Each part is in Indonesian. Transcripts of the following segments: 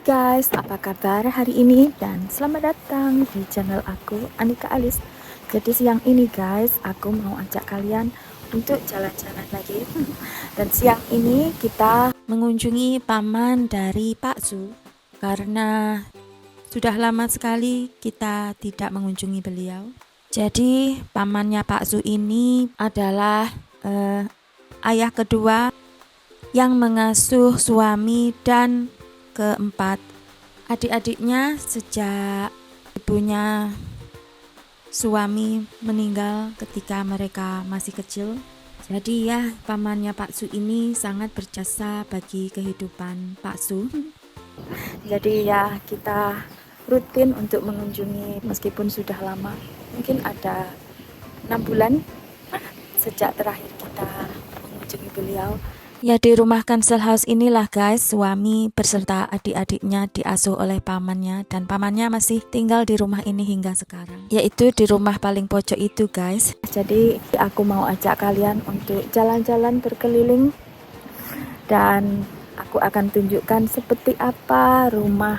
guys, apa kabar hari ini? Dan selamat datang di channel aku, Anika Alis. Jadi siang ini guys, aku mau ajak kalian untuk jalan-jalan lagi. Dan siang ini kita mengunjungi paman dari Pak Su, karena sudah lama sekali kita tidak mengunjungi beliau. Jadi pamannya Pak Su ini adalah ayah kedua yang mengasuh suami dan keempat adik-adiknya sejak ibunya suami meninggal ketika mereka masih kecil. Jadi ya, pamannya Pak Su ini sangat berjasa bagi kehidupan Pak Su. Jadi ya, kita rutin untuk mengunjungi meskipun sudah lama, mungkin ada 6 bulan sejak terakhir kita mengunjungi beliau. Ya, di rumah Council House inilah guys, suami beserta adik-adiknya diasuh oleh pamannya, dan pamannya masih tinggal di rumah ini hingga sekarang, yaitu di rumah paling pojok itu guys. Jadi aku mau ajak kalian untuk jalan-jalan berkeliling, dan aku akan tunjukkan seperti apa rumah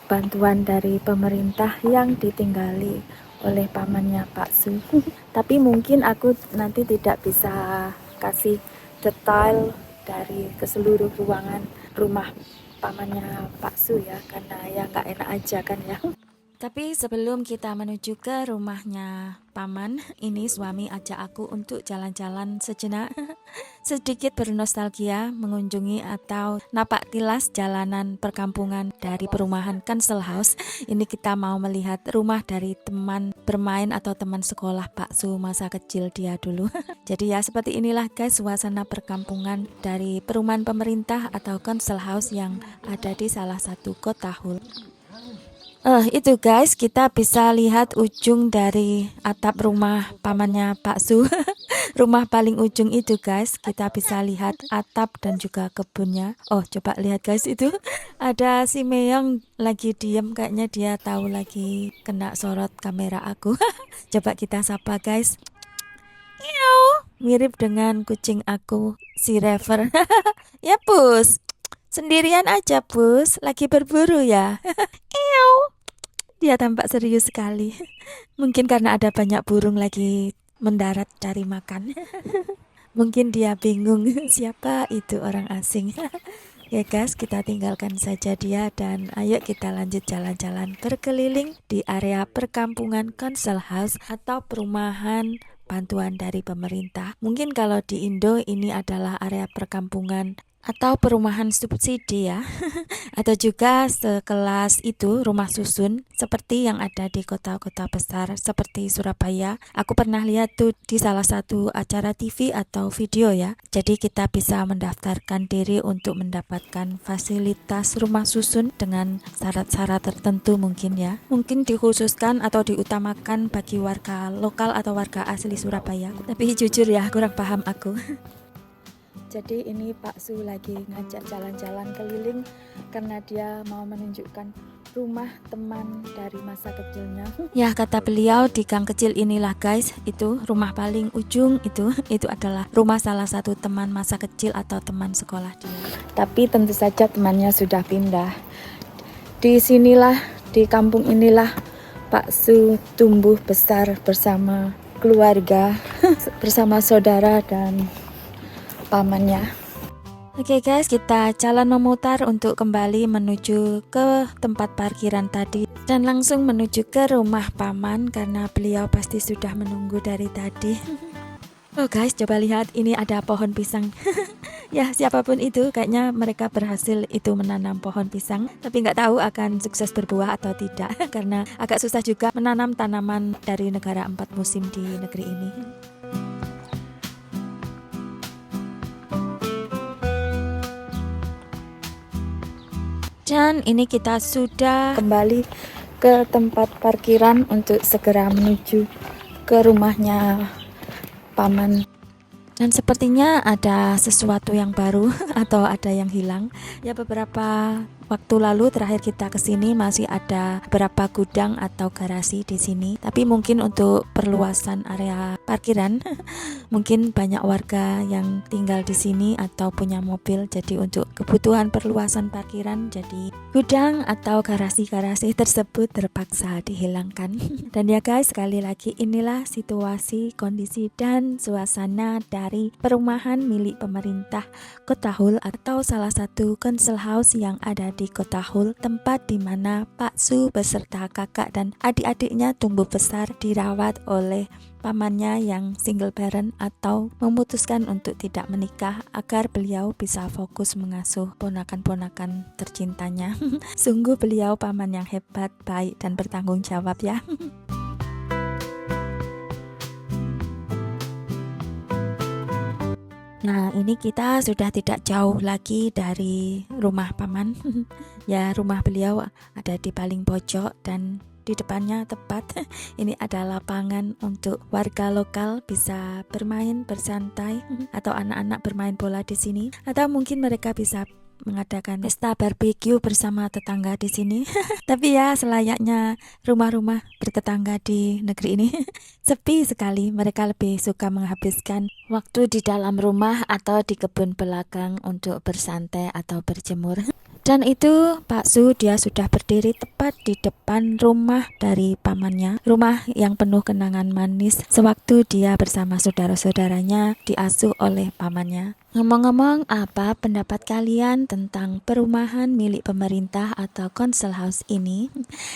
bantuan dari pemerintah yang ditinggali oleh pamannya Pak Su. Tapi mungkin aku nanti tidak bisa kasih detail dari keseluruh ruangan rumah pamannya Pak Su ya, karena ya nggak enak aja kan ya. Tapi sebelum kita menuju ke rumahnya paman ini, suami ajak aku untuk jalan-jalan sejenak. Sedikit bernostalgia mengunjungi atau napak tilas jalanan perkampungan dari perumahan Council House. Ini kita mau melihat rumah dari teman bermain atau teman sekolah Pak Su masa kecil dia dulu. Jadi ya, seperti inilah guys suasana perkampungan dari perumahan pemerintah atau Council House yang ada di salah satu kota Hul. Itu guys, kita bisa lihat ujung dari atap rumah pamannya Pak Su. Rumah paling ujung itu guys, kita bisa lihat atap dan juga kebunnya. Oh, coba lihat guys, itu ada si Meong lagi diem, kayaknya dia tahu lagi kena sorot kamera aku. Coba kita sapa guys. Meow, mirip dengan kucing aku, si Rever. Ya Pus, sendirian aja Pus, lagi berburu ya. Dia tampak serius sekali. Mungkin karena ada banyak burung lagi mendarat cari makan. Mungkin dia bingung siapa itu orang asing. Ya guys, kita tinggalkan saja dia dan ayo kita lanjut jalan-jalan berkeliling di area perkampungan Council House atau perumahan bantuan dari pemerintah. Mungkin kalau di Indo ini adalah area perkampungan atau perumahan subsidi ya. Atau juga sekelas itu rumah susun seperti yang ada di kota-kota besar seperti Surabaya. Aku pernah lihat tuh di salah satu acara TV atau video ya. Jadi kita bisa mendaftarkan diri untuk mendapatkan fasilitas rumah susun dengan syarat-syarat tertentu mungkin ya. Mungkin dikhususkan atau diutamakan bagi warga lokal atau warga asli Surabaya. Tapi jujur ya, kurang paham aku. Jadi ini Pak Su lagi ngajak jalan-jalan keliling karena dia mau menunjukkan rumah teman dari masa kecilnya. Ya, kata beliau di gang kecil inilah guys, itu rumah paling ujung itu adalah rumah salah satu teman masa kecil atau teman sekolah dia. Tapi tentu saja temannya sudah pindah. Di sinilah, di kampung inilah Pak Su tumbuh besar bersama keluarga, bersama saudara dan pamannya. Oke guys, kita jalan memutar untuk kembali menuju ke tempat parkiran tadi dan langsung menuju ke rumah paman karena beliau pasti sudah menunggu dari tadi. Oh guys, coba lihat, ini ada pohon pisang. Ya, siapapun itu kayaknya mereka berhasil itu menanam pohon pisang, tapi nggak tahu akan sukses berbuah atau tidak karena agak susah juga menanam tanaman dari negara 4 musim di negeri ini. Dan ini kita sudah kembali ke tempat parkiran untuk segera menuju ke rumahnya paman. Dan sepertinya ada sesuatu yang baru atau ada yang hilang. Ya, beberapa waktu lalu terakhir kita kesini masih ada beberapa gudang atau garasi di sini. Tapi mungkin untuk perluasan area parkiran, mungkin banyak warga yang tinggal di sini atau punya mobil. Jadi untuk kebutuhan perluasan parkiran, jadi gudang atau garasi-garasi tersebut terpaksa dihilangkan. Dan ya guys, sekali lagi inilah situasi, kondisi dan suasana dari perumahan milik pemerintah Kota Hul atau salah satu council house yang ada di Kota Hul, tempat di mana Pak Su beserta kakak dan adik-adiknya tumbuh besar dirawat oleh pamannya yang single parent atau memutuskan untuk tidak menikah agar beliau bisa fokus mengasuh ponakan-ponakan tercintanya. Sungguh beliau paman yang hebat, baik dan bertanggung jawab ya. Nah, ini kita sudah tidak jauh lagi dari rumah paman. Ya, rumah beliau ada di paling pojok dan di depannya tepat ini ada lapangan untuk warga lokal bisa bermain bersantai atau anak-anak bermain bola di sini, atau mungkin mereka bisa mengadakan pesta barbeque bersama tetangga di sini. Tapi ya selayaknya rumah-rumah bertetangga di negeri ini sepi sekali. Mereka lebih suka menghabiskan waktu di dalam rumah atau di kebun belakang untuk bersantai atau berjemur. Dan itu Pak Su, dia sudah berdiri tepat di depan rumah dari pamannya, rumah yang penuh kenangan manis sewaktu dia bersama saudara-saudaranya diasuh oleh pamannya. Ngomong-ngomong, apa pendapat kalian tentang perumahan milik pemerintah atau council house ini?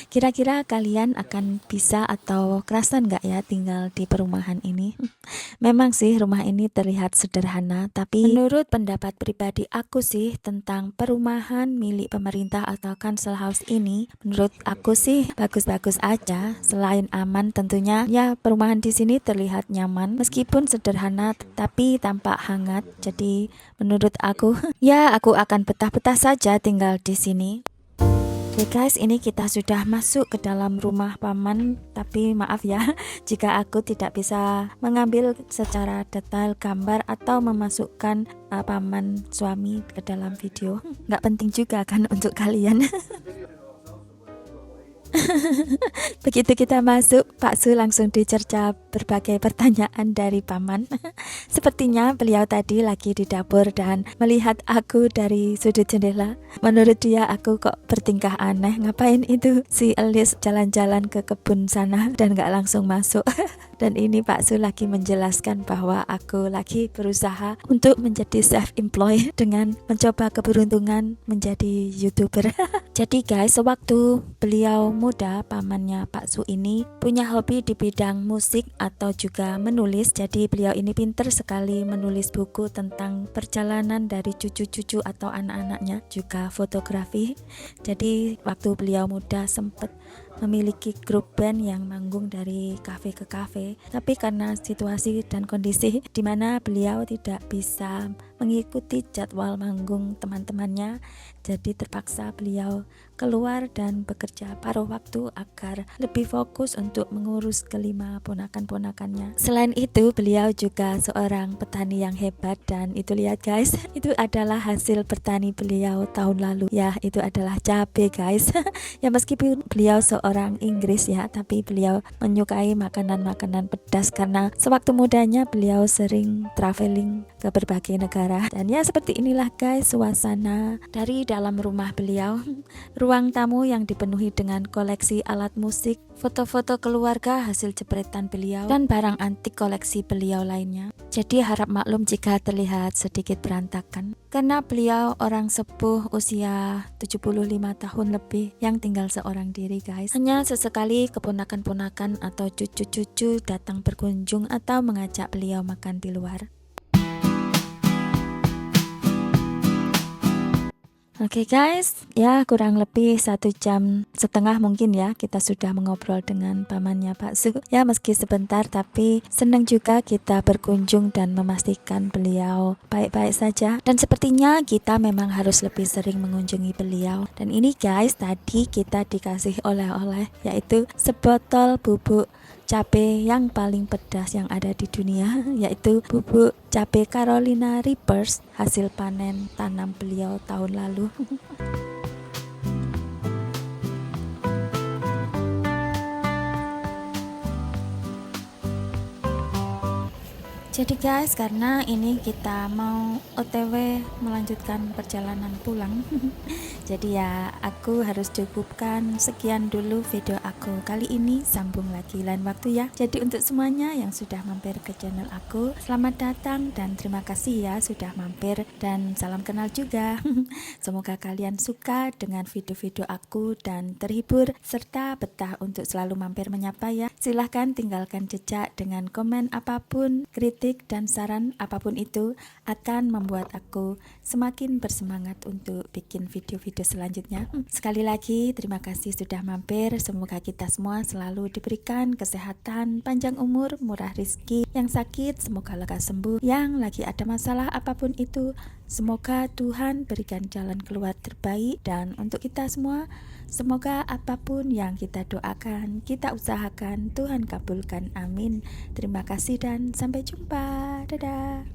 Kira-kira kalian akan bisa atau kerasan nggak ya tinggal di perumahan ini? Memang sih rumah ini terlihat sederhana, tapi menurut pendapat pribadi aku sih tentang perumahan milik pemerintah atau council house ini, menurut aku sih bagus-bagus aja. Selain aman tentunya, ya perumahan di sini terlihat nyaman meskipun sederhana tapi tampak hangat. Jadi menurut aku, ya aku akan betah-betah saja tinggal di sini. Oke guys, ini kita sudah masuk ke dalam rumah paman, tapi maaf ya jika aku tidak bisa mengambil secara detail gambar atau memasukkan paman suami ke dalam video. Nggak penting juga kan untuk kalian. Begitu kita masuk, Pak Su langsung dicerca berbagai pertanyaan dari paman. Sepertinya beliau tadi lagi di dapur dan melihat aku dari sudut jendela. Menurut dia aku kok bertingkah aneh, ngapain itu si Elis jalan-jalan ke kebun sana dan gak langsung masuk. Dan ini Pak Su lagi menjelaskan bahwa aku lagi berusaha untuk menjadi self-employed dengan mencoba keberuntungan menjadi YouTuber. Jadi guys, sewaktu beliau muda, pamannya Pak Su ini punya hobi di bidang musik atau juga menulis. Jadi beliau ini pinter sekali menulis buku tentang perjalanan dari cucu-cucu atau anak-anaknya, juga fotografi. Jadi waktu beliau muda sempat memiliki grup band yang manggung dari kafe ke kafe, tapi karena situasi dan kondisi di mana beliau tidak bisa mengikuti jadwal manggung teman-temannya, jadi terpaksa beliau keluar dan bekerja paruh waktu agar lebih fokus untuk mengurus kelima ponakan-ponakannya. Selain itu, beliau juga seorang petani yang hebat, dan itu lihat guys, itu adalah hasil bertani beliau tahun lalu. Ya, itu adalah cabai guys. Ya meskipun beliau seorang Inggris ya, tapi beliau menyukai makanan-makanan pedas karena sewaktu mudanya beliau sering traveling ke berbagai negara. Dan ya seperti inilah guys suasana dari dalam rumah beliau. Ruang tamu yang dipenuhi dengan koleksi alat musik, foto-foto keluarga hasil jepretan beliau, dan barang antik koleksi beliau lainnya. Jadi harap maklum jika terlihat sedikit berantakan, karena beliau orang sepuh usia 75 tahun lebih yang tinggal seorang diri guys. Hanya sesekali keponakan-ponakan atau cucu-cucu datang berkunjung atau mengajak beliau makan di luar. Oke guys, ya kurang lebih 1,5 jam mungkin ya kita sudah mengobrol dengan pamannya Pak Su. Ya meski sebentar tapi senang juga kita berkunjung dan memastikan beliau baik-baik saja. Dan sepertinya kita memang harus lebih sering mengunjungi beliau. Dan ini guys, tadi kita dikasih oleh-oleh yaitu sebotol bubuk cabai yang paling pedas yang ada di dunia, yaitu bubuk cabai Carolina Reapers hasil panen tanam beliau tahun lalu. Jadi guys, karena ini kita mau OTW melanjutkan perjalanan pulang. Jadi ya aku harus cukupkan sekian dulu video aku kali ini, sambung lagi lain waktu ya. Jadi untuk semuanya yang sudah mampir ke channel aku, selamat datang dan terima kasih ya sudah mampir, dan salam kenal juga. Semoga kalian suka dengan video-video aku dan terhibur serta betah untuk selalu mampir menyapa ya. Silahkan tinggalkan jejak dengan komen apapun, kritik dan saran apapun itu akan membuat aku semakin bersemangat untuk bikin video-video selanjutnya. Sekali lagi terima kasih sudah mampir. Semoga kita semua selalu diberikan kesehatan, panjang umur, murah rezeki. Yang sakit semoga lekas sembuh, yang lagi ada masalah apapun itu semoga Tuhan berikan jalan keluar terbaik. Dan untuk kita semua, semoga apapun yang kita doakan, kita usahakan, Tuhan kabulkan, amin. Terima kasih dan sampai jumpa, dadah.